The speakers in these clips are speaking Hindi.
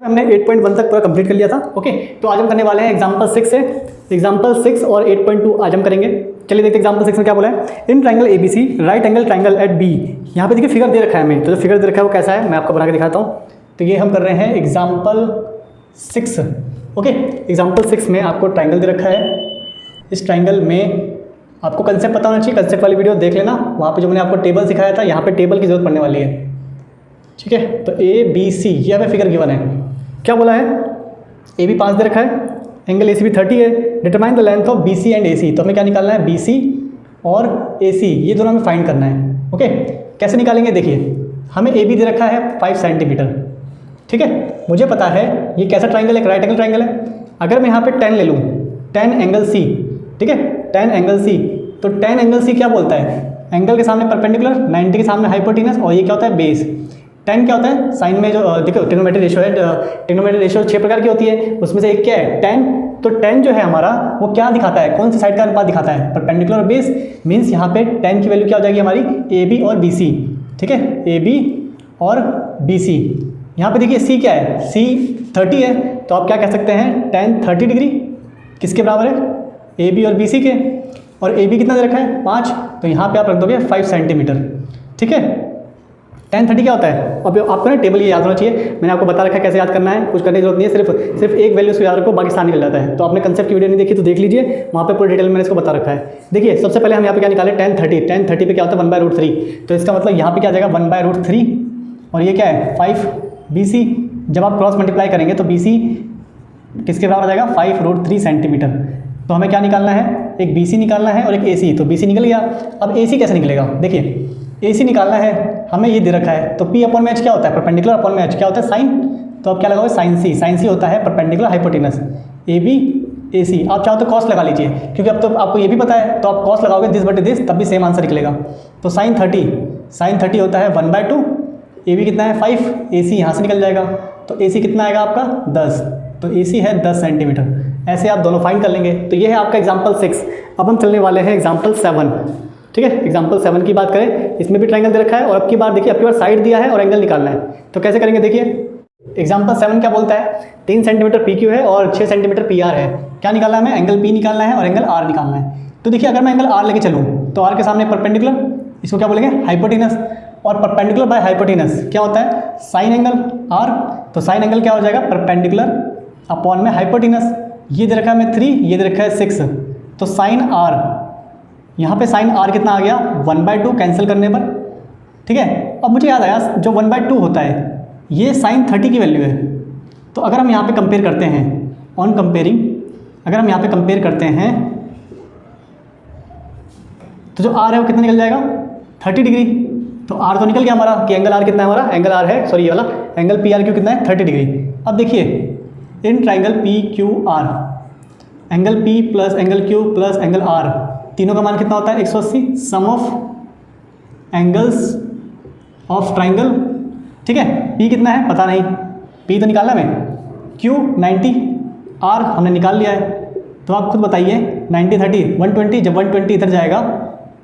हमने 8.1 तक पूरा कंप्लीट कर लिया था। ओके, तो आज हम करने वाले हैं एग्जाम्पल 6 से। एग्जाम्पल 6 और 8.2 आज हम करेंगे। चलिए देखते हैं एग्जाम्पल 6 में क्या बोला है। In triangle ABC right angle triangle at B. यहाँ पे देखिए फिगर दे रखा है हमें, तो जो फिगर दे रखा है वो कैसा है मैं आपको बना के दिखाता हूँ। तो ये हम कर रहे हैं एग्जाम्पल 6। ओके, एग्जाम्पल 6 में आपको ट्राइंगल दे रखा है। इस ट्राइंगल में आपको कंसेप्ट पता होना चाहिए। कंसेप्ट वाली वीडियो देख लेना, वहाँ पे जो मैंने आपको टेबल सिखाया था, यहाँ पे टेबल की जरूरत पड़ने वाली है। ठीक है, तो ABC ये हमें फिगर गिवन है। क्या बोला है, AB 5 दे रखा है, एंगल ACB 30 है। Determine the length of BC and AC। तो हमें क्या निकालना है, BC और AC ये दोनों हमें फाइंड करना है। ओके, कैसे निकालेंगे, देखिए हमें AB दे रखा है 5 सेंटीमीटर। ठीक है, मुझे पता है ये कैसा ट्राइंगल है, राइट एंगल ट्राइंगल है। अगर मैं यहाँ पे 10 ले लूँ, 10 एंगल C, ठीक है 10 एंगल C, तो 10 एंगल C क्या बोलता है, एंगल के सामने परपेंडिकुलर, 90 के सामने हाइपोटेनस, और ये क्या होता है, बेस। 10 क्या होता है, साइन में जो देखो ट्रिग्नोमेट्रिक रेशियो है, ट्रिग्नोमेट्रिक रेशियो 6 प्रकार की होती है, उसमें से एक क्या है 10। तो 10 जो है हमारा वो क्या दिखाता है, कौन सी साइड का अनुपात दिखाता है, परपेंडिकुलर और बेस। मीन्स यहाँ पे 10 की वैल्यू क्या हो जाएगी हमारी, AB और BC। ठीक है, AB और BC। यहाँ पे देखिए C क्या है, C 30 है, तो आप क्या कह सकते हैं, 10 30 डिग्री किसके बराबर है, AB और BC के। और AB कितना दे रखा है, 5, तो यहाँ पे आप रख दोगे 5 सेंटीमीटर। ठीक है, 10 30 क्या होता है। अब आपको ना टेबल ये याद होना चाहिए, मैंने आपको बता रखा है कैसे याद करना है, कुछ करने की जरूरत नहीं है, सिर्फ एक वैल्यू से याद रखो, बाकी सारा निकल जाता है। तो आपने कंसेप्ट की वीडियो नहीं देखी तो देख लीजिए, वहाँ पे पूरे डिटेल में मैंने इसको बता रखा है। देखिए सबसे पहले हम यहाँ पे क्या निकाले, 10 30 पे क्या होता है 1/√3। तो इसका मतलब यहाँ पे क्या आ जाएगा 1/√3, और ये क्या है 5 BC। जब आप क्रॉस मल्टीप्लाई करेंगे तो BC किसके बराबर आ जाएगा, 5√3 सेंटीमीटर। तो हमें क्या निकालना है, एक BC निकालना है और एक AC। तो BC निकल गया। अब AC कैसे निकलेगा, देखिए AC निकालना है, हमें ये दे रखा है, तो P/H क्या होता है, परपेंडिकुलर अपॉन में H क्या होता है, साइन। तो अब क्या लगाओगे, साइन C। साइन C होता है परपेंडिकुलर हाइपोटेनस, AB AC। आप चाहो तो कॉस लगा लीजिए, क्योंकि अब तो आपको ये भी पता है, तो आप कॉस लगाओगे दिस बटे दिस, तब भी सेम आंसर निकलेगा। तो साइन 30 होता है 1/2, AB कितना है 5, AC यहाँ से निकल जाएगा, तो AC कितना आएगा आपका 10, तो AC है 10 सेंटीमीटर। ऐसे आप दोनों फाइंड कर लेंगे। तो ये है आपका एग्जाम्पल 6। अब हम चलने वाले हैं एग्जाम्पल 7। ठीक है, एग्जाम्पल 7 की बात करें, इसमें भी ट्राइंगल दे रखा है, और अब की बार देखिए, अब की बार साइड दिया है और एंगल निकालना है। तो कैसे करेंगे, देखिए एग्जाम्पल 7 क्या बोलता है, 3 सेंटीमीटर PQ है और 6 सेंटीमीटर PR है। क्या निकालना है, हमें एंगल P निकालना है और एंगल R निकालना है। तो देखिए अगर मैं एंगल R लेके चलूँ, तो R के सामने परपेंडिकुलर, इसको क्या बोलेंगे, हाइपोटेनस। और परपेंडिकुलर बाय हाइपोटेनस क्या होता है, साइन एंगल R। तो साइन एंगल क्या हो जाएगा, परपेंडिकुलर अपॉन में हाइपोटेनस। ये दे रखा है हमें 3, ये दे रखा है 6, तो साइन R, यहाँ पे साइन R कितना आ गया 1/2 कैंसिल करने पर। ठीक है, अब मुझे याद आया जो 1/2 होता है ये साइन 30 की वैल्यू है। तो अगर हम यहाँ पे कंपेयर करते हैं, ऑन कंपेयरिंग, अगर हम यहाँ पे कंपेयर करते हैं, तो जो R है वो कितना निकल जाएगा 30 डिग्री। तो R तो निकल गया हमारा, कि एंगल R कितना है हमारा, एंगल R है, सॉरी ये वाला एंगल PRQ कितना है 30 डिग्री। अब देखिए in triangle PQR, angle P plus angle Q plus angle R, तीनों का मान कितना होता है 180, सम ऑफ एंगल्स ऑफ ट्राइंगल। ठीक है, P कितना है पता नहीं, P तो निकालना है हमें, Q 90, R हमने निकाल लिया है। तो आप खुद बताइए 90 30 120, जब 120 इधर जाएगा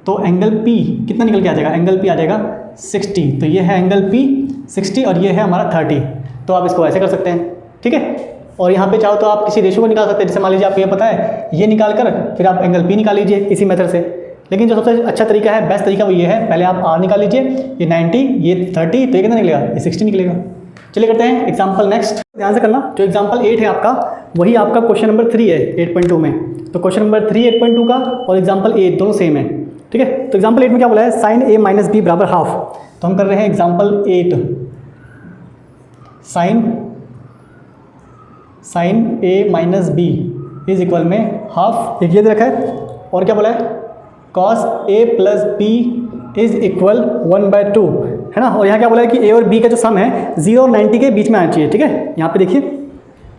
तो एंगल P कितना निकल के आ जाएगा, एंगल P आ जाएगा 60। तो ये है एंगल P 60 और ये है हमारा 30। तो आप इसको ऐसे कर सकते हैं। ठीक है, और यहाँ पे चाहो तो आप किसी रेशियो को निकाल सकते हैं, जैसे मान लीजिए आपको ये पता है, ये निकाल कर फिर आप एंगल P निकाल लीजिए इसी मेथड से। लेकिन जो सबसे अच्छा तरीका है, बेस्ट तरीका वो ये है, पहले आप R निकाल लीजिए, ये 90 ये 30, तो ये कितना निकलेगा, ये 60 निकलेगा। चलिए करते हैं एग्जाम्पल नेक्स्ट। ध्यान से करना, जो एग्जाम्पल 8 है आपका, वही आपका क्वेश्चन नंबर 3 है 8.2 में। तो क्वेश्चन नंबर 3 8.2 का और एग्जाम्पल 8 दोनों सेम है। ठीक है, तो एग्जाम्पल 8 में क्या बोला है, साइन A माइनस B बराबर हाफ। तो हम कर रहे हैं example 8, sine A minus B is equal में हाफ, एक ये दे रखा है, और क्या बोला है, cos A plus B is equal 1/2, है ना। और यहाँ क्या बोला है कि A और B का जो सम है 0 और 90 के बीच में आना चाहिए। ठीक है, यहाँ पे देखिए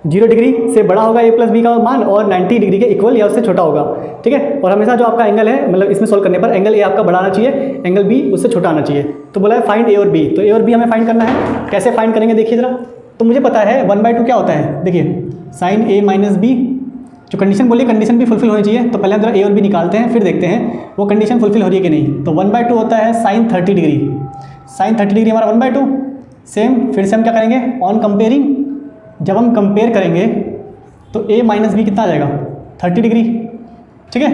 0 डिग्री से बड़ा होगा A प्लस B का मान, और 90 डिग्री के इक्वल या उससे छोटा होगा। ठीक है, और हमेशा जो आपका एंगल है, मतलब इसमें सोल्व करने पर एंगल A आपका बड़ा आना चाहिए, एंगल B उससे छोटा आना चाहिए। तो बोला है फाइंड A और B, तो A और B हमें फाइंड करना है। कैसे फाइंड करेंगे देखिए जरा। तो मुझे पता है 1/2 क्या होता है, देखिए साइन A माइनस B, जो कंडीशन बोलिए कंडीशन भी फुलफिल होनी चाहिए। तो पहले हम जरा A और B निकालते हैं, फिर देखते हैं वो कंडीशन फुलफिल हो रही है कि नहीं। तो 1/2 होता है साइन 30 डिग्री, साइन 30 डिग्री हमारा 1/2। सेम फिर से हम क्या करेंगे, ऑन कंपेयरिंग जब हम कंपेयर करेंगे तो a माइनस बी कितना आ जाएगा 30 डिग्री, ठीक है।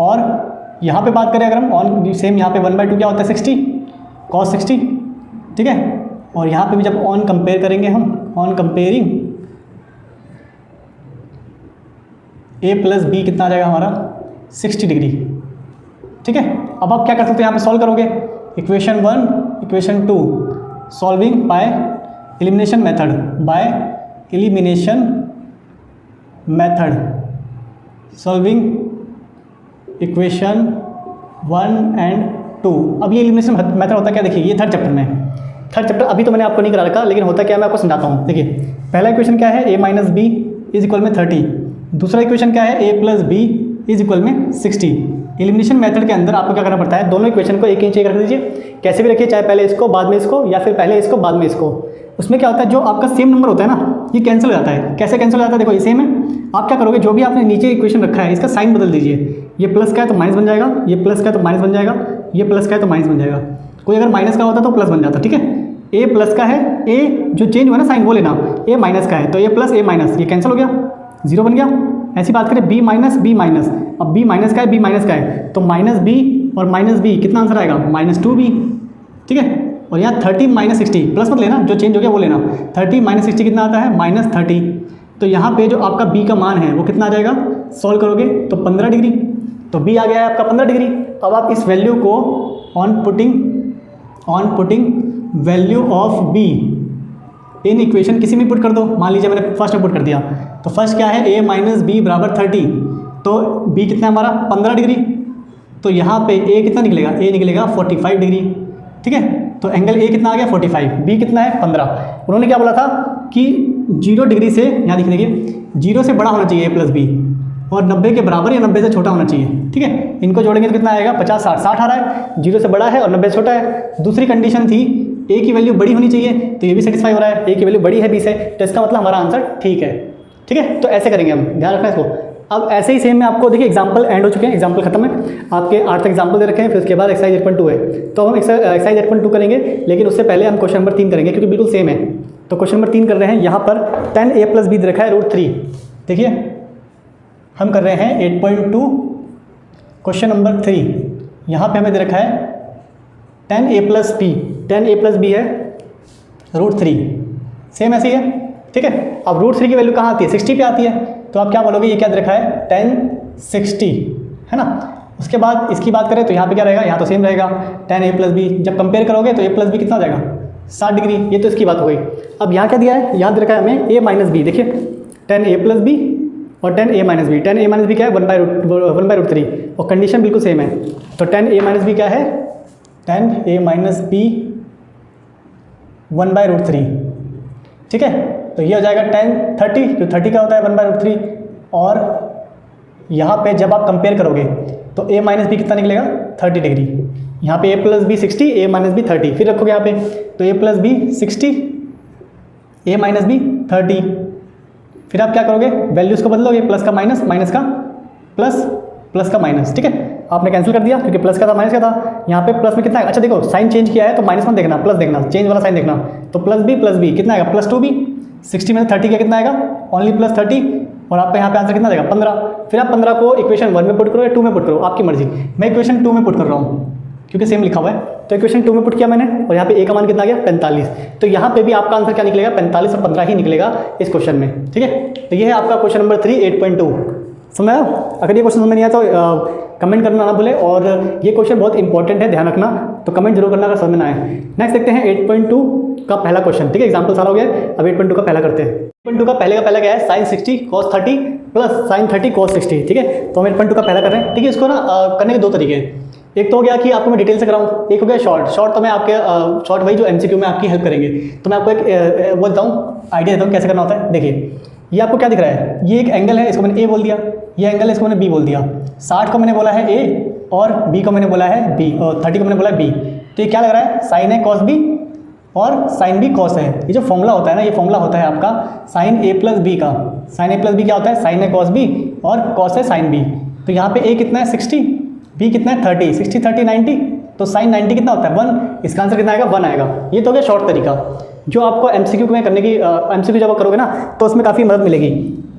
और यहाँ पे बात करें अगर हम ऑन सेम, यहाँ पे 1/2 क्या होता है 60 cos 60, ठीक है। और यहाँ पे भी जब ऑन कंपेयर करेंगे हम, on comparing a plus B कितना आ जाएगा हमारा 60 डिग्री, ठीक है। अब आप क्या कर सकते हो, यहाँ पे सॉल्व करोगे equation 1 equation 2 solving by elimination method, by elimination method solving equation 1 and 2। अब ये एलिमिनेशन मेथड होता है क्या, देखिए ये थर्ड चैप्टर में, थर्ड चैप्टर अभी तो मैंने आपको नहीं करा रखा, लेकिन होता क्या मैं आपको समझाता हूँ। देखिए पहला इक्वेशन क्या है, a minus B is equal में 30, दूसरा इक्वेशन क्या है, a plus B is equal में 60। एलिमिनेशन मेथड के अंदर आपको क्या करना पड़ता है, दोनों इक्वेशन को एक इंच रख दीजिए, कैसे भी रखिए, चाहे पहले इसको बाद में इसको, या फिर पहले इसको बाद में इसको। उसमें क्या होता है, जो आपका सेम नंबर होता है ना, ये कैंसिल हो जाता है। कैसे कैंसिल हो जाता है, देखो ये सेम है, आप क्या करोगे, जो भी आपने नीचे इक्वेशन रखा है इसका साइन बदल दीजिए, ये प्लस का है तो माइनस बन जाएगा, ये प्लस का है तो माइनस बन जाएगा, ये प्लस का है तो माइनस बन जाएगा। कोई अगर माइनस का होता तो प्लस बन जाता, ठीक है। ए प्लस का है, ए जो चेंज हुआ ना साइन वो लेना, ए माइनस का है तो ए प्लस ए माइनस, ये कैंसिल हो गया, जीरो बन गया। ऐसी बात करें बी माइनस बी माइनस, अब बी माइनस का है, बी माइनस का है तो माइनस बी और माइनस बी कितना आंसर आएगा, -2b, ठीक है। और यहाँ 30 माइनस 60, प्लस मत लेना, जो चेंज हो गया वो लेना, 30 माइनस 60 कितना आता है -30। तो यहाँ पे जो आपका b का मान है वो कितना आ जाएगा, सॉल्व करोगे तो 15 डिग्री, तो b आ गया है आपका 15 डिग्री। अब आप इस वैल्यू को on putting value of b in equation किसी में पुट कर दो। मान लीजिए मैंने फर्स्ट में पुट कर दिया, तो फर्स्ट क्या है, a माइनस बी बराबर 30, तो b कितना है हमारा 15 डिग्री, तो यहाँ पे a कितना निकलेगा, a निकलेगा 45 डिग्री, ठीक है। तो एंगल a कितना आ गया 45, b कितना है 15। उन्होंने क्या बोला था कि 0 डिग्री से, यहाँ देखिए 0 से बड़ा होना चाहिए a प्लस बी, और 90 के बराबर या 90 से छोटा होना चाहिए, ठीक है। इनको जोड़ेंगे तो कितना आएगा 50 60 आ रहा है, 0 से बड़ा है और 90 से छोटा है। दूसरी कंडीशन थी a की वैल्यू बड़ी होनी चाहिए, तो ये भी सेटिस्फाई हो रहा है, a की वैल्यू बड़ी है b से, तो इसका मतलब हमारा आंसर ठीक है, ठीक है। तो ऐसे करेंगे हम, ध्यान रखना इसको। अब ऐसे ही सेम में आपको देखिए एग्जाम्पल एंड हो चुके हैं, एग्जाम्पल खत्म है, आपके 8 तक एग्जाम्पल दे रखे हैं, फिर उसके बाद एक्सरसाइज 8.2 है, तो हम एक्सरसाइज 8.2 करेंगे, लेकिन उससे पहले हम क्वेश्चन नंबर 3 करेंगे क्योंकि बिल्कुल सेम है। तो क्वेश्चन नंबर 3 कर रहे हैं, यहाँ पर 10a प्लस बी दे रखा है √3। देखिए हम कर रहे हैं 8.2 क्वेश्चन नंबर 3, यहाँ पे हमें दे रखा है 10a plus B, 10a plus B है √3, सेम ऐसे ही है, ठीक है। अब √3 की वैल्यू कहाँ आती है, 60 पे आती है, तो आप क्या बोलोगे, ये क्या दे रखा है 1060, है ना। उसके बाद इसकी बात करें तो यहाँ पे क्या रहेगा, यहाँ तो सेम रहेगा 10a प्लस बी, जब कंपेयर करोगे तो a प्लस बी कितना आ जाएगा 60 डिग्री, ये तो इसकी बात हो गई। अब यहाँ क्या दिया है, यहाँ दे रखा है हमें a माइनस बी, देखिए 10a प्लस बी और 10a minus B, 10a minus B क्या है 1/√3, और कंडीशन बिल्कुल सेम है। तो 10a माइनस बी क्या है, 10a माइनस बी 1/√3, ठीक है। तो ये हो जाएगा 1030, जो 30 का होता है 1/√3, और यहाँ पे जब आप कंपेयर करोगे तो a माइनस बी कितना निकलेगा 30 डिग्री, यहाँ पे a plus B 60, a minus B 30, फिर रखोगे यहाँ पे तो a plus B 60, a minus B 30, फिर आप क्या करोगे, वैल्यूज़ को बदलोगे, प्लस का माइनस, माइनस का प्लस, प्लस का माइनस, ठीक है। आपने कैंसिल कर दिया क्योंकि प्लस का था माइनस का था, यहाँ पे प्लस में कितना है, अच्छा देखो साइन चेंज किया है तो माइनस मत देखना, प्लस देखना, चेंज वाला साइन देखना, तो प्लस बी कितना आएगा +2b, 60 में 30 का कितना आएगा ओनली +30, और आपका यहाँ पे आंसर कितना देगा 15। फिर आप 15 को इक्वेशन 1 में पुट करो या 2 में पुट करो, आपकी मर्जी। मैं इक्वेशन 2 में पुट कर रहा हूँ क्योंकि सेम लिखा हुआ है, तो इक्वेशन 2 में पुट किया मैंने, और यहाँ पे a का मान कितना आ गया 45, तो यहाँ पे भी आपका आंसर क्या निकलेगा 45 और 15 ही निकलेगा इस क्वेश्चन में, ठीक है। तो ये है आपका क्वेश्चन नंबर 3 8.2, समझ आया। अगर ये क्वेश्चन समझ नहीं आया तो कमेंट करना ना भूले, और ये क्वेश्चन बहुत इंपॉर्टेंट है, ध्यान रखना, तो कमेंट जरूर करना अगर समझ में आए। नेक्स्ट देखते हैं 8.2 का पहला क्वेश्चन, ठीक है। एग्जाम्पल सारा हो गया, अब 8.2 का पहला करते हैं। 8.2 का पहला क्या है, sin 60 cos 30 plus sin 30 cos 60, ठीक है। तो हम 8.2 का पहला कर रहे हैं, ठीक है। इसको ना करने के दो तरीके हैं, एक तो हो गया कि आपको मैं डिटेल से कराऊँ, एक हो गया शॉर्ट तो मैं आपके शॉर्ट वही जो MCQ में आपकी हेल्प करेंगे, तो मैं आपको एक वो देता हूँ, आइडिया देता हूँ कैसे करना होता है। देखिए ये आपको क्या दिख रहा है, ये एक एंगल है, इसको मैंने A बोल दिया, ये एंगल है, इसको मैंने B बोल दिया, 60 को मैंने बोला है A और B को मैंने बोला है B, और 30 को मैंने बोला है B। तो ये क्या लग रहा है, साइन है cos B और साइन B cos है। ये जो फॉर्मूला होता है ना, ये फॉर्मूला होता है आपका साइन A प्लस B का। साइन A प्लस B क्या होता है, साइन है cos B और cos है साइन B। तो यहाँ पे A कितना है 60, B कितना है 30, 60 30 90, तो साइन 90 कितना होता है 1, इसका आंसर कितना आएगा 1 आएगा। ये तो हो गया शॉर्ट तरीका। जो आपको एमसीक्यू में करने की एमसीक्यू जब आप करोगे ना तो उसमें काफ़ी मदद मिलेगी।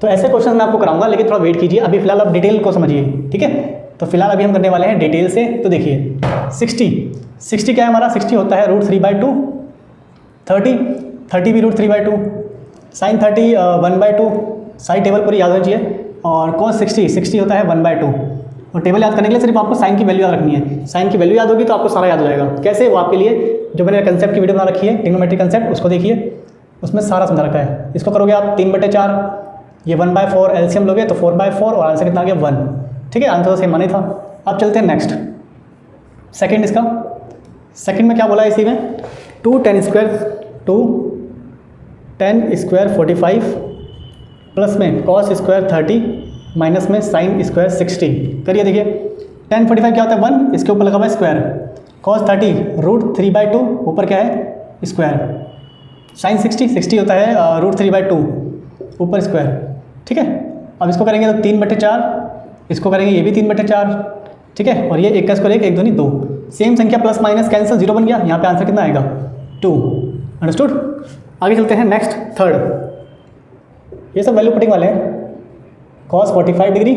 तो ऐसे क्वेश्चन मैं आपको कराऊंगा, लेकिन थोड़ा वेट कीजिए, अभी फिलहाल आप डिटेल को समझिए, ठीक है। तो फिलहाल अभी हम करने वाले हैं डिटेल से। तो देखिए 60 क्या है हमारा, 60 होता है √3/2, 30 भी √3/2, sin 30 1/2, साइन टेबल पूरी याद होनी चाहिए, और cos 60 होता है 1/2। और टेबल याद करने के लिए सिर्फ आपको साइन की वैल्यू याद रखनी है, साइन की वैल्यू याद होगी तो आपको सारा याद हो जाएगा। कैसे, वो आपके लिए जो मैंने कंसेप्ट की वीडियो बना रखी है, ट्रिग्नोमेट्री कंसेप्ट, उसको देखिए, उसमें सारा समझा रखा है। इसको करोगे आप 3/4, ये 1/4 एलसीएम लोगे तो 4/4, और आंसर कितना आ गया 1, ठीक है। आंसर तो सेम माने था। अब चलते हैं नेक्स्ट, सेकंड इसका। सेकंड में क्या बोला है इसी में, 2 10 स्क्वायर 45 प्लस में cos स्क्वायर 30 माइनस में sin स्क्वायर 60। करिए देखिए, 10 45 क्या होता है 1, इसके ऊपर लगा हुआ है स्क्वायर, cos 30 √3/2, ऊपर क्या है स्क्वायर, sin 60 होता है √3/2, ऊपर स्क्वायर, ठीक है। अब इसको करेंगे तो 3/4, इसको करेंगे ये भी 3/4, ठीक है। और ये 1 का स्क्वायर 1, 1 दूनी 2, सेम संख्या प्लस माइनस कैंसिल 0 बन गया, यहाँ पे आंसर कितना आएगा 2। अंडरस्टूड। आगे चलते हैं नेक्स्ट, थर्ड। ये सब वैल्यू पुटिंग वाले हैं। cos 45 degree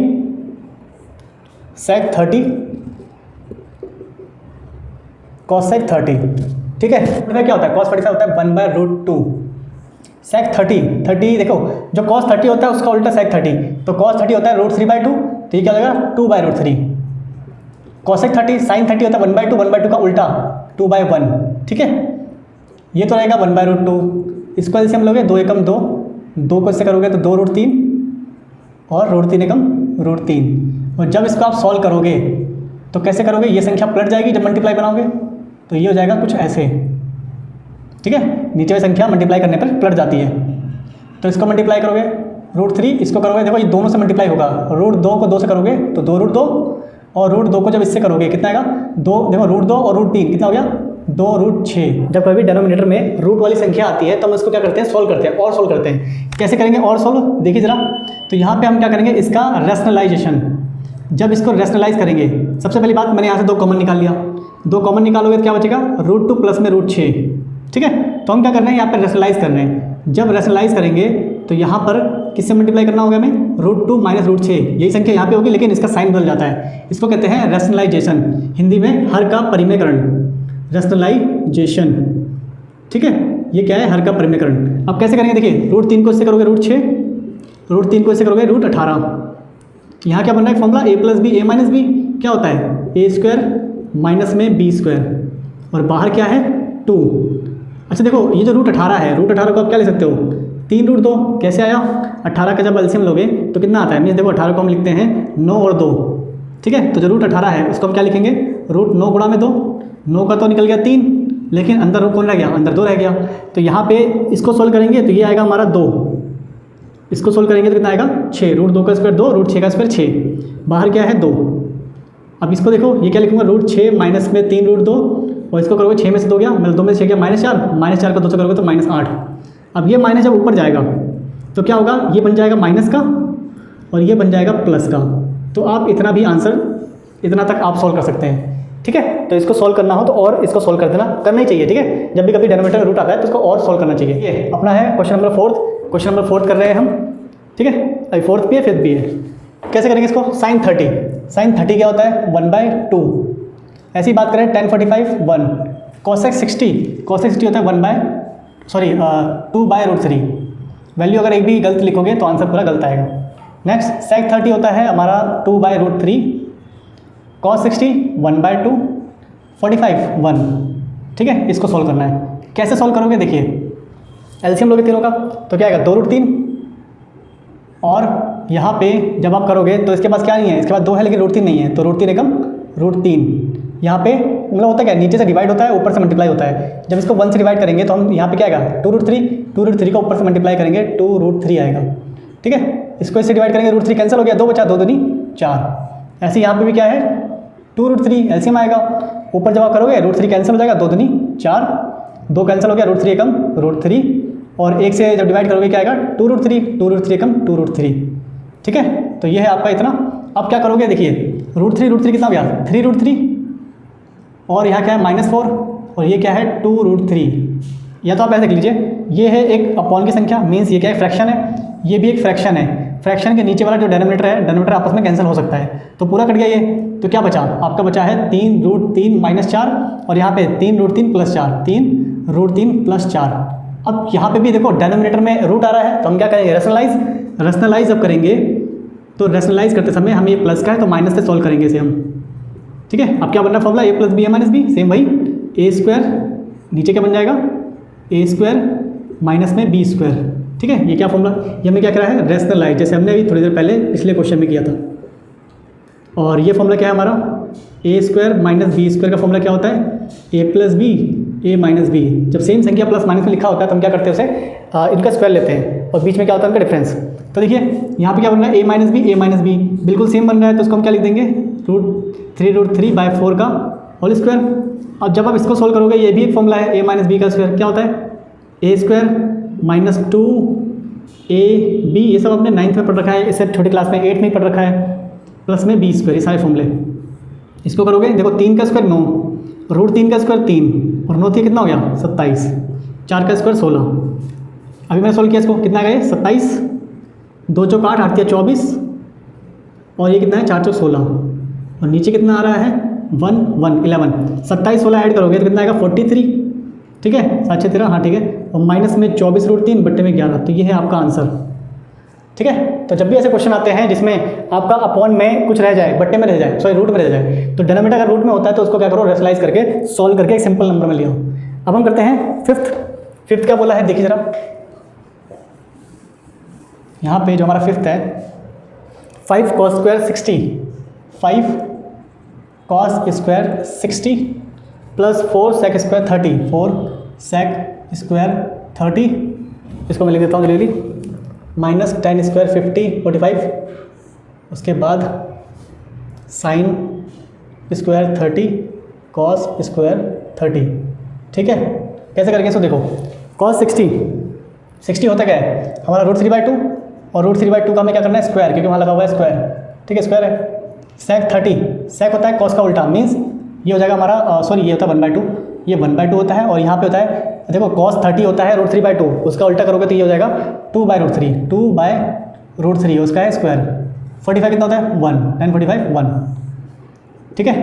sec 30 cos sec 30, ठीक है। क्या होता है, cos 45 होता है 1/√2, sec 30 देखो, जो cos 30 होता है उसका उल्टा sec 30, तो cos 30 होता है √3/2, तो ये क्या लगेगा 2/√3। cos sec 30 sin 30 होता है 1/2 का उल्टा 2/1, ठीक है। ये तो रहेगा 1/√2, इसको एलसीएम लोगे 2 एकम 2 को इससे करोगे तो 2√3, और √3 एकम √3। और जब इसको आप सॉल्व करोगे तो कैसे करोगे, ये संख्या पलट जाएगी जब मल्टीप्लाई बनाओगे, तो ये हो जाएगा कुछ ऐसे, ठीक है। नीचे वाली संख्या मल्टीप्लाई करने पर पलट जाती है। तो इसको मल्टीप्लाई करोगे √3, इसको करोगे, देखो ये दोनों से मल्टीप्लाई होगा, √2 को 2 से करोगे तो 2√2, और √2 को जब इससे करोगे कितना आएगा 2, देखो √2 और √3 कितना हो गया 2√6। जब कभी डिनोमिनेटर में रूट वाली संख्या आती है तो हम इसको क्या करते हैं, सॉल्व करते हैं, और सॉल्व करते हैं। कैसे करेंगे और सॉल्व, देखिए जरा। तो यहाँ पे हम क्या करेंगे, इसका रैशनलाइजेशन। जब इसको रैशनलाइज करेंगे, सबसे पहली बात मैंने यहाँ से 2 कॉमन निकाल लिया, 2 कॉमन निकालोगे तो क्या बचेगा √2 प्लस में √6, ठीक है। तो हम क्या कर रहे हैं, यहाँ पर रैशनलाइज कर रहे हैं। जब रैशनलाइज करेंगे तो यहाँ पर किससे मल्टीप्लाई करना होगा हमें, √2 माइनस √6, यही संख्या यहाँ पे होगी, लेकिन इसका साइन बदल जाता है। इसको कहते हैं रैशनलाइजेशन, हिंदी में हर का परिमेयकरण, रैशनलाइजेशन, ठीक है। ये क्या है, हर का परिमेयकरण। अब कैसे करेंगे, देखिए √3 को इससे करोगे √6, √3 को इससे करोगे √18। यहाँ क्या बन रहा है formula, a + b a - b क्या होता है a² माइनस में b², और बाहर क्या है 2। अच्छा देखो ये जो √18 है, √18 को आप क्या ले सकते हो 3√2, कैसे आया 18 का जब एलसीएम लोगे तो कितना आता है, मीन्स देखो 18 को हम लिखते हैं 9 और 2, ठीक है। तो जो √18 है उसको हम क्या लिखेंगे, √9 गुणा में 2, 9 का तो निकल गया 3, लेकिन अंदर रूट कौन रह गया, अंदर 2 रह गया। तो यहाँ पे इसको सोल्व करेंगे तो ये आएगा हमारा 2, इसको सोल्व करेंगे तो कितना आएगा 6, √2 का स्क्वायर 2, √6 का स्क्वायर 6, बाहर क्या है 2। अब इसको देखो ये क्या लिखूंगा, √6 माइनस में 3√2, और इसको करोगे 6 में से 2 गया, मतलब 2 में से 6 गया -4 का 2 से करोगे तो -8। अब ये माइनस जब ऊपर जाएगा तो क्या होगा, ये बन जाएगा माइनस का और ये बन जाएगा प्लस का। तो आप इतना भी आंसर, इतना तक आप सॉल्व कर सकते हैं, ठीक है। तो इसको सॉल्व करना हो तो और इसको सॉल्व कर देना, करना ही चाहिए, ठीक है। जब भी कभी डिनोमिनेटर रूट आता है तो इसको और सॉल्व करना चाहिए। ये अपना है क्वेश्चन नंबर 4 कर रहे हैं हम, ठीक है। अभी 4th भी है 5th भी है। कैसे करेंगे इसको, sin 30 क्या होता है 1/2। ऐसी बात करें tan 45 1, cos 60 होता है 2/√3। वैल्यू अगर एक भी गलत लिखोगे तो आंसर पूरा गलत आएगा। नेक्स्ट sec 30 होता है हमारा 2/√3, cos 60 1/2, 45 1, ठीक है। इसको सॉल्व करना है। कैसे सॉल्व करोगे, देखिए एलसीएम लोगे तीनों का तो क्या आएगा 2√3, और यहाँ पे जब आप करोगे तो इसके पास क्या नहीं है, इसके पास 2 है लेकिन √3 नहीं है, तो √3 एकम √3। यहाँ पे मतलब होता है क्या, नीचे से डिवाइड होता है ऊपर से मल्टीप्लाई होता है। जब इसको 1 से डिवाइड करेंगे तो हम यहाँ पे क्या आएगा 2√3 को ऊपर से मल्टीप्लाई करेंगे 2√3 आएगा, ठीक है। इसको इससे डिवाइड करेंगे √3 कैंसिल हो गया, 2 बचा, 2 दूनी 4। ऐसे यहाँ पे भी क्या है 2√3 एलसीएम आएगा, ऊपर जब आप करोगे √3 कैंसिल हो जाएगा, 2 दूनी 4, 2 कैंसिल हो गया, √3 एकम √3, और 1 से जब डिवाइड करोगे क्या आएगा 2√3 एकम 2√3, ठीक है। तो ये है आपका इतना। अब क्या करोगे, देखिए √3 कितना हो गया 3√3, और यहाँ क्या है -4, और ये क्या है 2√3, या तो आप ऐसे लिख लीजिए, ये है एक अपॉन की संख्या, मीन्स ये क्या है, फ्रैक्शन है, ये भी एक फ्रैक्शन है। फ्रैक्शन के नीचे वाला जो डिनोमिनेटर है, डिनोमिनेटर आपस में कैंसिल हो सकता है, तो पूरा कट गया ये। तो क्या बचा आपका, बचा है 3√3 - 4 और यहाँ पे 3√3 + 4, 3√3 + 4। अब यहाँ पे भी देखो डिनोमिनेटर में रूट आ रहा है, तो हम क्या करेंगे, रैशनलाइज अब करेंगे। तो रैशनलाइज करते समय हम ये प्लस का है तो माइनस से सॉल्व करेंगे इसे हम, ठीक है। अब क्या बनना formula, a + b - b, same वही a², नीचे क्या बन जाएगा, a² माइनस में b², ठीक है। ये क्या फॉर्मूला, ये हमें क्या करा है, रैशनलाइज, जैसे हमने अभी थोड़ी देर पहले पिछले क्वेश्चन में किया था। और ये फॉर्मूला क्या है हमारा, a² - b² का फॉर्मूला क्या होता है, a + b a - b। जब सेम संख्या प्लस माइनस में लिखा होता है तो हम क्या करते हैं, उसे इनका स्क्वायर लेते हैं और बीच में क्या होता है उनका डिफरेंस। तो देखिए यहाँ पे क्या बन रहा है, a - b बिल्कुल सेम बन रहा है, तो उसको हम क्या लिख देंगे, √3/4 का होल स्क्वायर। अब जब आप इसको सोल्व करोगे, ये भी एक फॉर्मूला है, a - b का स्क्वायर क्या होता है, a² - 2ab, ये सब आपने 9th में पढ़ रखा है, इससे छोटी क्लास में 8th में पढ़ रखा है, प्लस में b², ये सारे फॉर्मूले। इसको करोगे, देखो 3 का स्क्वायर 9, √3 का स्क्वायर 3 और 9 थी कितना हो गया 27, 4 का स्क्वायर 16। अभी मैंने सोल्व किया इसको, कितना गए 27, 2 चौक 8, 8 24 और ये कितना है 4 चौक 16 और नीचे कितना आ रहा है 1 1 11, 27 16 ऐड करोगे तो कितना आएगा 43, ठीक है, 7 6 13, हाँ ठीक है, और माइनस में 24√3 बट्टे में 11, तो ये है आपका आंसर, ठीक है। तो जब भी ऐसे क्वेश्चन आते हैं जिसमें आपका अपॉन में कुछ रह जाए, बट्टे में रह जाए, सॉरी रूट में रह जाए, तो डिनोमिनेटर अगर रूट में होता है तो उसको क्या करो, रैशनलाइज करके सॉल्व करके एक सिंपल नंबर में लियो। अब हम करते हैं फिफ्थ क्या बोला है, देखिए जरा, यहाँ पे जो हमारा फिफ्थ है 5 cos² 60, 5 cos² 60 plus 4 sec² 30, 4 sec² 30, इसको मैं लिख देता हूँ जल्दी, माइनस tan² 50 45, उसके बाद sin² 30 cos² 30, ठीक है। कैसे करके इसको देखो, cos 60 होता क्या है हमारा √3/2 और √3/2 का हमें क्या करना है स्क्वायर, क्योंकि वहाँ लगा हुआ है स्क्वायर, ठीक है, स्क्वायर है। sec 30, sec होता है cos का उल्टा, मीन्स ये हो जाएगा हमारा सॉरी ये होता है 1/2, ये 1/2 होता है और यहाँ पे होता है देखो cos 30 होता है √3/2, उसका उल्टा करोगे तो ये हो जाएगा 2/√3, 2/√3 उसका है स्क्वायर। 45 कितना होता है 1, tan 45 1, ठीक है।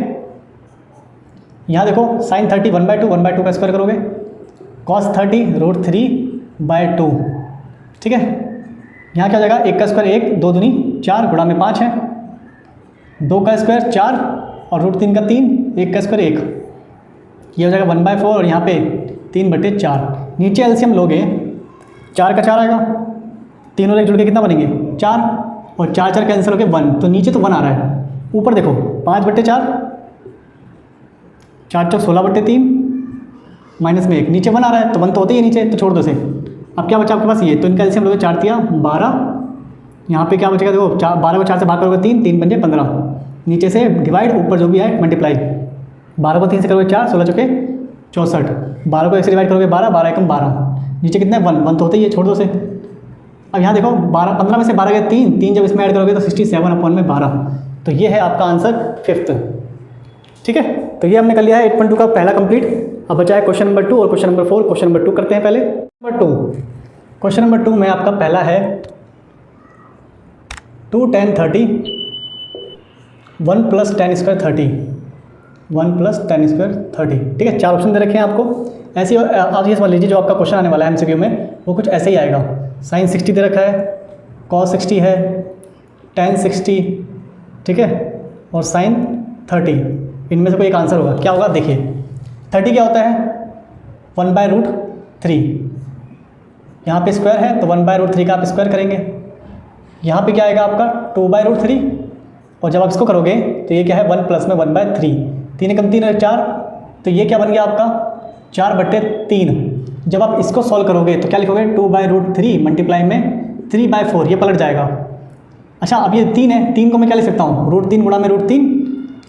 यहाँ देखो sin 30 1/2 का स्क्वायर करोगे, cos 30 √3/2, ठीक है। यहाँ क्या हो जाएगा 1 का स्क्वायर 1, 2 दूनी 4, गुणा में 5 है, 2 का स्क्वायर 4 और √3 का 3, 1 का स्क्वायर 1, ये हो जाएगा 1/4 और यहाँ पे 3/4। नीचे एलसीएम लोगे 4 का 4 आएगा, 3 और 1 जुड़ के कितना बनेंगे 4 और 4 4 कैंसिल होकर 1, तो नीचे तो 1 आ रहा है, ऊपर देखो 5/4, 4 चौक 16/3 माइनस में 1, नीचे 1 आ रहा है तो 1 तो होते ही है नीचे, तो छोड़ दो इसे। अब क्या बचा आपके पास ये, तो इनका एलसीएम लोगे 4 तिया 12, यहाँ पे क्या बचेगा देखो 12 को 4 से भाग करोगे 3, 3 बन 15, नीचे से डिवाइड, ऊपर जो भी है मल्टीप्लाई, 12 को 3 से करोगे 4, 16 चौके 64, 12 को 1 से डिवाइड करोगे 12, 12 एकम 12, नीचे कितने 1 तो होते ही है, छोड़ दो से। अब यहाँ देखो 15 में से 12 गए 3 जब इसमें ऐड करोगे तो 67/12, तो ये है आपका आंसर फिफ्थ, ठीक है। तो ये हमने कर लिया है 8.2 का पहला कंप्लीट। अब बचा है क्वेश्चन नंबर 2 और क्वेश्चन नंबर 4। क्वेश्चन नंबर 2 करते हैं पहले। क्वेश्चन नंबर 2 में आपका पहला है 2 tan 30 1 + tan² 30, 1 + tan² 30, ठीक है। 4 ऑप्शन दे रखे हैं आपको। ऐसे आप ये समझ लीजिए जो आपका क्वेश्चन आने वाला है एमसीक्यू में वो कुछ ऐसे ही आएगा। sin 60 दे रखा है, cos 60 है, tan 60, ठीक है, और sin 30, इनमें से कोई एक आंसर होगा। क्या होगा देखिए, 30 क्या होता है 1/√3, यहाँ पे स्क्वायर है तो 1/√3 का आप स्क्वायर करेंगे। यहाँ पे क्या आएगा आपका 2/√3 और जब आप इसको करोगे तो ये क्या है 1 + में 1/3, 3 एकम 3 और 4, तो ये क्या बन गया आपका 4/3। जब आप इसको सॉल्व करोगे तो क्या लिखोगे 2/√3 मल्टीप्लाई में 3/4, ये पलट जाएगा। अच्छा अब ये 3 है, 3 को मैं क्या लिख सकता हूँ √3 गुणा में √3,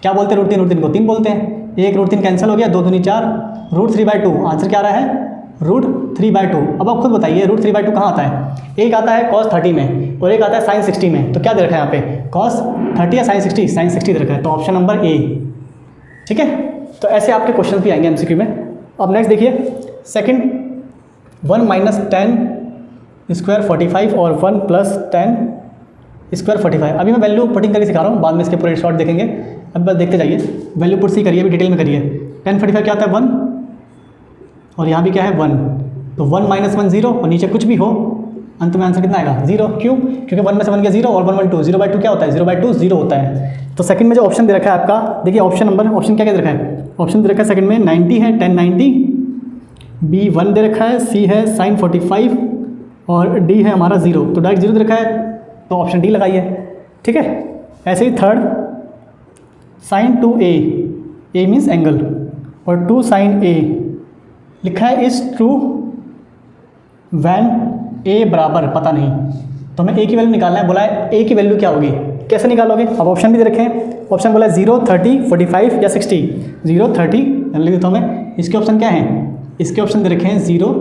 क्या बोलते हैं √3 को 3 बोलते हैं, 1 √3 कैंसिल हो गया, 2 दूनी 4, √3/2, आंसर क्या आ रहा है √3/2। अब आप खुद बताइए √3/2 कहाँ आता है, एक आता है cos 30 में और एक आता है sin 60 में, तो क्या दे रखा है यहाँ पे cos 30 या sin 60, sin 60 दे रखा है, तो ऑप्शन नंबर ए, ठीक है। तो ऐसे आपके क्वेश्चन भी आएंगे एमसीक्यू में। अब नेक्स्ट देखिए 1 माइनस 10 स्क्वायर 45 और 1 प्लस 10 स्क्वायर 45। अभी मैं वैल्यू पुटिंग करके सिखा रहा हूँ, बाद में इसके पूरे शॉर्ट देखेंगे। अब बस देखते जाइए, वैल्यू पुट सी करिए, अभी डिटेल में करिए। 10 45 क्या होता है 1, और यहाँ भी क्या है 1, तो 1 माइनस 1 0, और नीचे कुछ भी हो अंत में आंसर कितना आएगा 0। क्यों? क्योंकि 1 में से 1 गया 0 और 1 1 2, 0/2 क्या होता है 0/2 0 होता है। तो सेकंड में जो ऑप्शन दे रखा है आपका, देखिए ऑप्शन क्या दे रखा है, ऑप्शन दे रखा है सेकंड में 90 है, 10 90, बी 1 दे रखा है, सी है sin 45 और डी है हमारा 0, तो डायरेक्ट 0 दे रखा है तो ऑप्शन डी लगाइए। ठीक है, ऐसे ही third sin 2a, a means angle, और 2 sin a लिखा है इज ट्रू वैन a बराबर पता नहीं, तो हमें a की वैल्यू निकालना है। बोला है a की वैल्यू क्या होगी, कैसे निकालोगे? अब ऑप्शन भी दे रखे हैं, ऑप्शन बोला है 0 30 45 या 60। 0 30 लिख देता हूँ मैं, इसके ऑप्शन क्या हैं, इसके ऑप्शन दे रखे हैं 0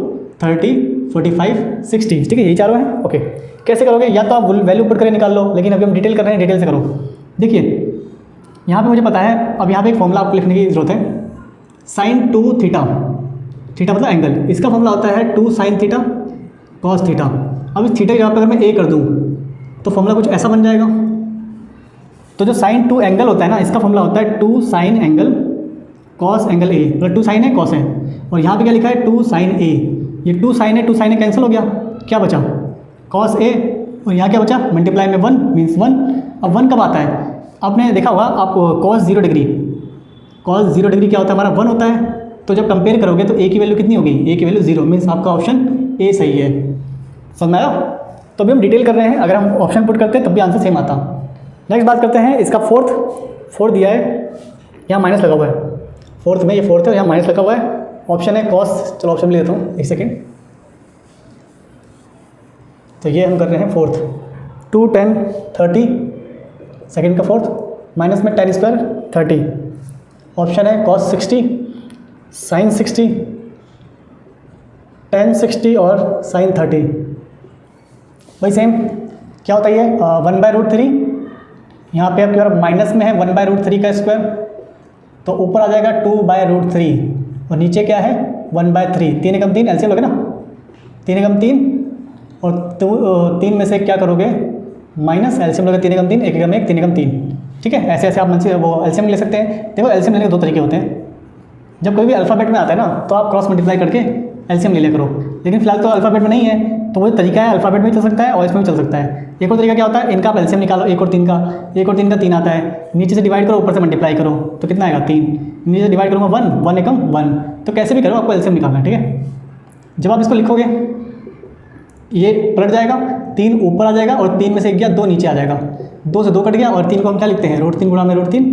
30 45 60। ठीक है, यही चारों हैं। ओके, कैसे करोगे? या तो आप वैल्यू पुट करके निकाल लो, लेकिन अभी हम डिटेल कर रहे हैं, डिटेल से करो। देखिए यहाँ पे मुझे पता है, अब यहाँ पे एक फॉर्मूला आपको लिखने की जरूरत है, sin 2 थीटा, थीटा मतलब एंगल, इसका फॉर्मूला होता है 2 sin थीटा cos थीटा। अब इस थीटा की जगह पर अगर मैं a कर दूँ तो फॉर्मूला कुछ ऐसा बन जाएगा। तो जो sin 2 एंगल होता है ना, इसका फॉर्मूला होता है 2 sin angle cos angle a, मतलब 2 sin है cos है, और यहाँ पे क्या लिखा है 2 sin a, ये 2 sin है 2 sin है कैंसिल हो गया, क्या बचा cos a, और यहाँ क्या बचा मल्टीप्लाई में 1 मीन्स 1। अब 1 कब आता है? आपने देखा होगा आप cos 0 डिग्री, cos 0 डिग्री क्या होता है हमारा 1 होता है। तो जब कंपेयर करोगे तो a की वैल्यू कितनी होगी, a की वैल्यू 0, मीन्स आपका ऑप्शन a सही है। समझ में आया? तो अभी हम डिटेल कर रहे हैं, अगर हम ऑप्शन पुट करते हैं तब भी आंसर सेम आता। नेक्स्ट बात करते हैं इसका फोर्थ दिया है, यहाँ माइनस लगा हुआ है, फोर्थ में ये फोर्थ है और यहाँ माइनस लगा हुआ है, ऑप्शन है cos, चलो ऑप्शन में ले लेता हूँ, एक सेकेंड। तो ये हम कर रहे हैं फोर्थ, 2 10 30, सेकेंड का फोर्थ, माइनस में 10 स्क्वायर 30, ऑप्शन है cos 60 sin 60 tan 60 और sin 30। वही सेम क्या होता है ये 1/√3, यहाँ पे आपके पास माइनस में है 1/√3 का स्क्वायर, तो ऊपर आ जाएगा 2/√3 और नीचे क्या है 1/3, 3 एकम 3 एलसीएम लोगे ना, 3 एकम 3 और 3 में से क्या करोगे माइनस, एलसीएम लोगे 3 एकम 3 1 एकम 1 3 एकम 3। ठीक है, ऐसे ऐसे आप वो एलसीएम ले सकते हैं। देखो एलसीएम लेने के 2 तरीके होते हैं, जब कोई भी अल्फ़ाबेट में आता है ना तो आप क्रॉस मल्टीप्लाई करके एलसीएम ले लिया करो, लेकिन फिलहाल तो अल्फ़ाबेट में नहीं है, तो वो तरीका है अल्फ़ाबेट में भी चल सकता है और इसमें भी चल सकता है। एक और तरीका क्या होता है, इनका आप एलसीएम निकालो, 1 और 3 का, 1 और 3 का 3 आता है, नीचे से डिवाइड करो ऊपर से मल्टीप्लाई करो तो कितना आएगा 3, नीचे से डिवाइड करूँगा 1 1 एकम 1, तो कैसे भी करो आपको एलसीएम निकालना है। ठीक है, जब आप इसको लिखोगे ये पलट जाएगा, 3 ऊपर आ जाएगा और 3 में से 1 गया 2 नीचे आ जाएगा, 2 से 2 कट गया और 3 को हम क्या लिखते हैं √3 गुणा में √3,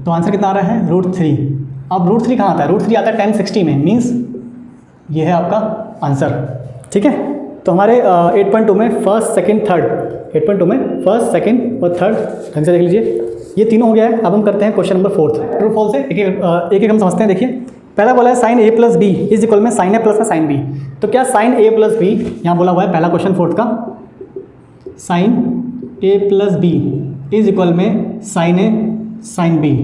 तो आंसर कितना आ रहा है √3। अब √3 कहाँ आता है, √3 आता है 10 60 में, मीन्स ये है आपका आंसर। ठीक है, तो हमारे 8.2 में फर्स्ट सेकंड थर्ड, 8.2 में फर्स्ट सेकंड और थर्ड ढंग से देख लीजिए, ये तीनों हो गया है। अब हम करते हैं क्वेश्चन नंबर 4, ट्रू फॉल्स है, एक एक हम समझते हैं। देखिए पहला बोला है sin a plus B is equal में sin a प्लस में sin b, तो क्या sin a प्लस बी यहाँ बोला हुआ है, पहला क्वेश्चन फोर्थ का, sin a plus B is equal में sin a sin b,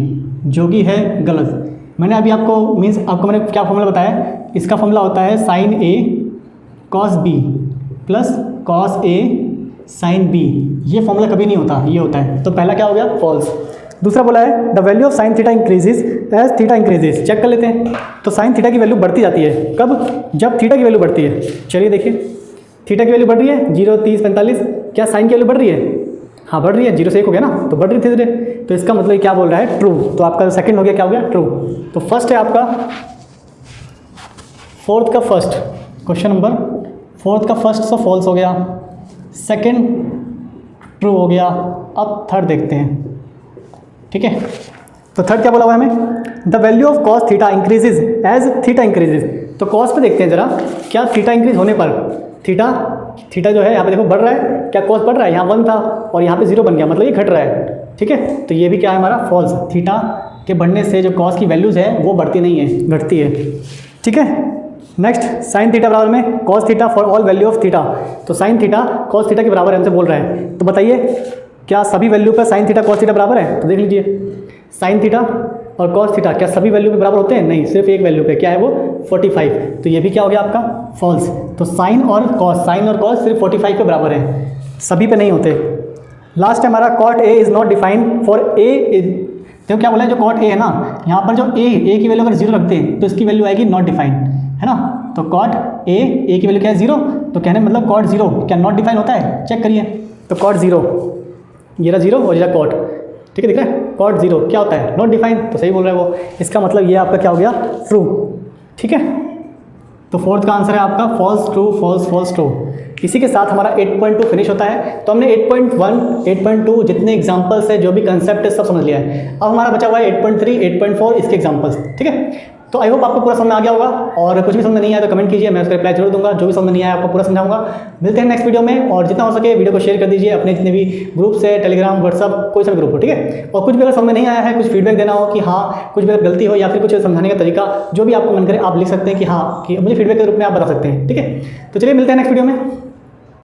जो कि है गलत। मैंने अभी आपको मीन्स आपको मैंने क्या फॉर्मूला बताया, इसका फॉर्मूला होता है sin a cos b plus cos a sin b, ये फॉर्मूला कभी नहीं होता, ये होता है। तो पहला क्या हो गया फॉल्स। दूसरा बोला है the value of sin theta increases as theta increases, check कर लेते हैं। तो sin थीटा की वैल्यू बढ़ती जाती है, कब, जब थीटा की वैल्यू बढ़ती है। चलिए देखिए थीटा की वैल्यू बढ़ रही है 0 30 45, क्या साइन की वैल्यू बढ़ रही है, हाँ बढ़ रही है, 0 से 1 हो गया ना, तो बढ़ रही धीरे धीरे, तो इसका मतलब क्या बोल रहा है ट्रू। तो आपका सेकंड हो गया, क्या हो गया ट्रू। तो फर्स्ट है आपका फोर्थ का फर्स्ट, क्वेश्चन नंबर फोर्थ का फर्स्ट सो फॉल्स हो गया, सेकंड ट्रू हो गया। अब थर्ड देखते हैं। ठीक है, तो थर्ड क्या बोला हुआ है हमें, the value of cos theta increases as theta increases. तो कॉस पे देखते हैं जरा, क्या थीटा इंक्रीज होने पर थीटा जो है यहाँ पे देखो बढ़ रहा है, क्या कॉस बढ़ रहा है, यहाँ 1 था और यहाँ पे 0 बन गया, मतलब ये घट रहा है। ठीक है, तो ये भी क्या है हमारा फॉल्स, थीटा के बढ़ने से जो कॉस की वैल्यूज़ है वो बढ़ती नहीं है, घटती है। ठीक है, नेक्स्ट साइन थीटा बराबर में cos theta for all value of theta. तो साइन थीटा कॉस थीटा के बराबर हमसे बोल रहा है, तो बताइए क्या सभी वैल्यू पर साइन थीटा कॉस थीटा बराबर है। तो देख लीजिए साइन थीटा और cos थीटा क्या सभी वैल्यू पे बराबर होते हैं? नहीं, सिर्फ एक वैल्यू पे, क्या है वो? 45। तो ये भी क्या हो गया आपका? फॉल्स। तो साइन और कॉस सिर्फ 45 पे बराबर है, सभी पे नहीं होते। लास्ट है हमारा cot A is not defined for A. तो क्या बोला है, जो कॉट ए है ना, यहाँ पर जो ए की वैल्यू अगर जीरो रखते हैं तो इसकी वैल्यू आएगी नॉट डिफाइंड, है ना। तो कॉट ए की वैल्यू क्या है? जीरो। तो कहने का मतलब कॉट जीरो क्या नॉट डिफाइन होता है? चेक करिए। तो कॉट जीरो, ये रहा जीरो और ये रहा कॉट, ठीक है, दिख रहा है? कॉट जीरो क्या होता है? Not define. तो सही बोल रहा है वो, इसका मतलब ये आपका क्या हो गया? ट्रू, ठीक है। तो फोर्थ का आंसर है आपका false true, false false true. इसी के साथ हमारा 8.2 फिनिश होता है। तो हमने 8.1, 8.2 जितने एग्जांपल्स है, जो भी कंसेप्ट है, सब समझ लिया है। अब हमारा बचा हुआ है 8.3, 8.4 इसके एग्जांपल्स, ठीक है। तो आई होप आपको पूरा समझ में आ गया होगा, और कुछ भी समझ में नहीं आया तो कमेंट कीजिए, मैं उसका रिप्लाई जरूर दूंगा। जो भी समझ में नहीं आया आपको पूरा समझाऊंगा। मिलते हैं नेक्स्ट वीडियो में, और जितना हो सके वीडियो को शेयर कर दीजिए अपने जितने भी ग्रुप्स है, टेलीग्राम, व्हाट्सअप, कोई सा भी ग्रुप हो, ठीक है। और कुछ भी अगर समझ में नहीं आया है, कुछ फीडबैक देना हो कि हाँ कुछ भी अगर गलती हो या फिर कुछ समझाने का तरीका, जो भी आपको मन करे आप लिख सकते हैं कि हाँ, कि मुझे फीडबैक के रूप में आप बता सकते हैं, ठीक है। तो चलिए मिलते हैं नेक्स्ट वीडियो में।